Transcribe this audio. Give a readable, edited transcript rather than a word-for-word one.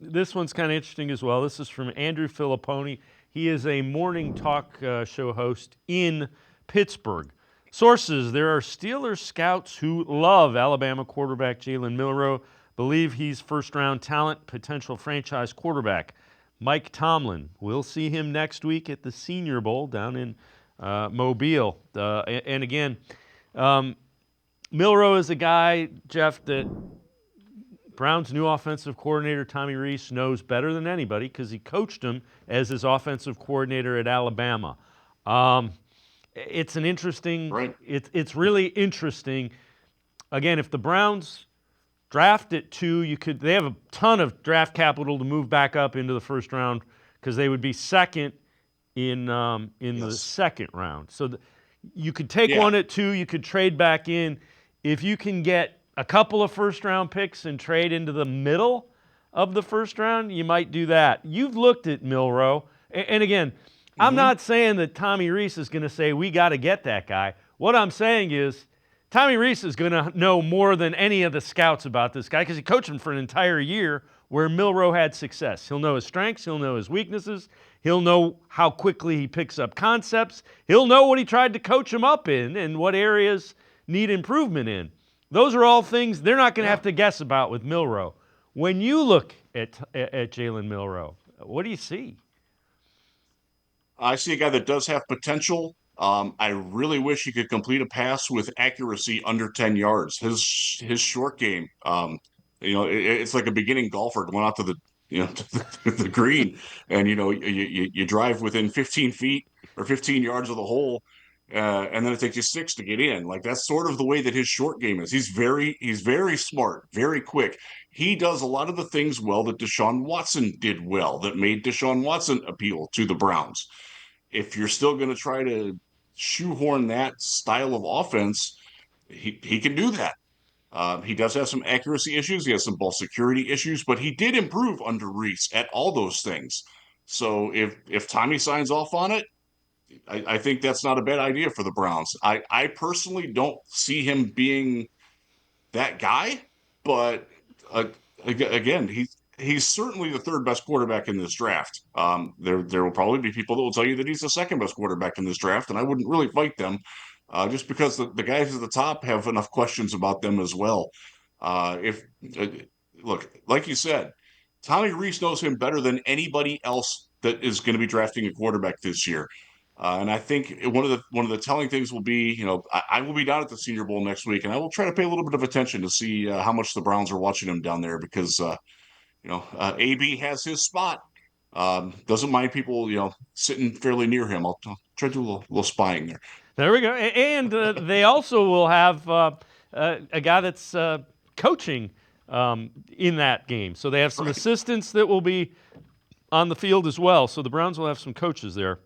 This one's kind of interesting as well. This is from Andrew Filipponi. He is a morning talk show host in Pittsburgh. Sources, there are Steelers scouts who love Alabama quarterback Jalen Milroe, believe he's first-round talent, potential franchise quarterback. Mike Tomlin, we'll see him next week at the Senior Bowl down in Mobile. And again, Milroe is a guy, Jeff, that Brown's new offensive coordinator, Tommy Rees, knows better than anybody because he coached him as his offensive coordinator at Alabama. It's an interesting, Right. It's really interesting. Again, if the Browns draft at 2, they have a ton of draft capital to move back up into the first round because they would be second in the second round. So you could take one at 2, you could trade back in. If you can get a couple of first-round picks and trade into the middle of the first round, you might do that. You've looked at Milroe, and again, I'm not saying that Tommy Rees is going to say, we got to get that guy. What I'm saying is Tommy Rees is going to know more than any of the scouts about this guy because he coached him for an entire year where Milroe had success. He'll know his strengths. He'll know his weaknesses. He'll know how quickly he picks up concepts. He'll know what he tried to coach him up in and what areas need improvement in. Those are all things they're not going to have to guess about with Milroe. When you look at Jalen Milroe, what do you see? I see a guy that does have potential. I really wish he could complete a pass with accuracy under 10 yards. His short game, it's like a beginning golfer going out to the to the green, and you drive within 15 feet or 15 yards of the hole, and then it takes you 6 to get in. Like that's sort of the way that his short game is. He's very smart, very quick. He does a lot of the things well that Deshaun Watson did well, that made Deshaun Watson appeal to the Browns. If you're still going to try to shoehorn that style of offense, he can do that. He does have some accuracy issues. He has some ball security issues, but he did improve under Reese at all those things. So if Tommy signs off on it, I think that's not a bad idea for the Browns. I personally don't see him being that guy, but again, he's certainly the third best quarterback in this draft. There will probably be people that will tell you that he's the second best quarterback in this draft, and I wouldn't really fight them, just because the guys at the top have enough questions about them as well. If look, like you said, Tommy Rees knows him better than anybody else that is going to be drafting a quarterback this year. And I think one of the telling things will be, I will be down at the Senior Bowl next week, and I will try to pay a little bit of attention to see how much the Browns are watching him down there because AB has his spot. Doesn't mind people, sitting fairly near him. I'll try to do a little spying there. There we go. And they also will have a guy that's coaching in that game. So they have some assistants that will be on the field as well. So the Browns will have some coaches there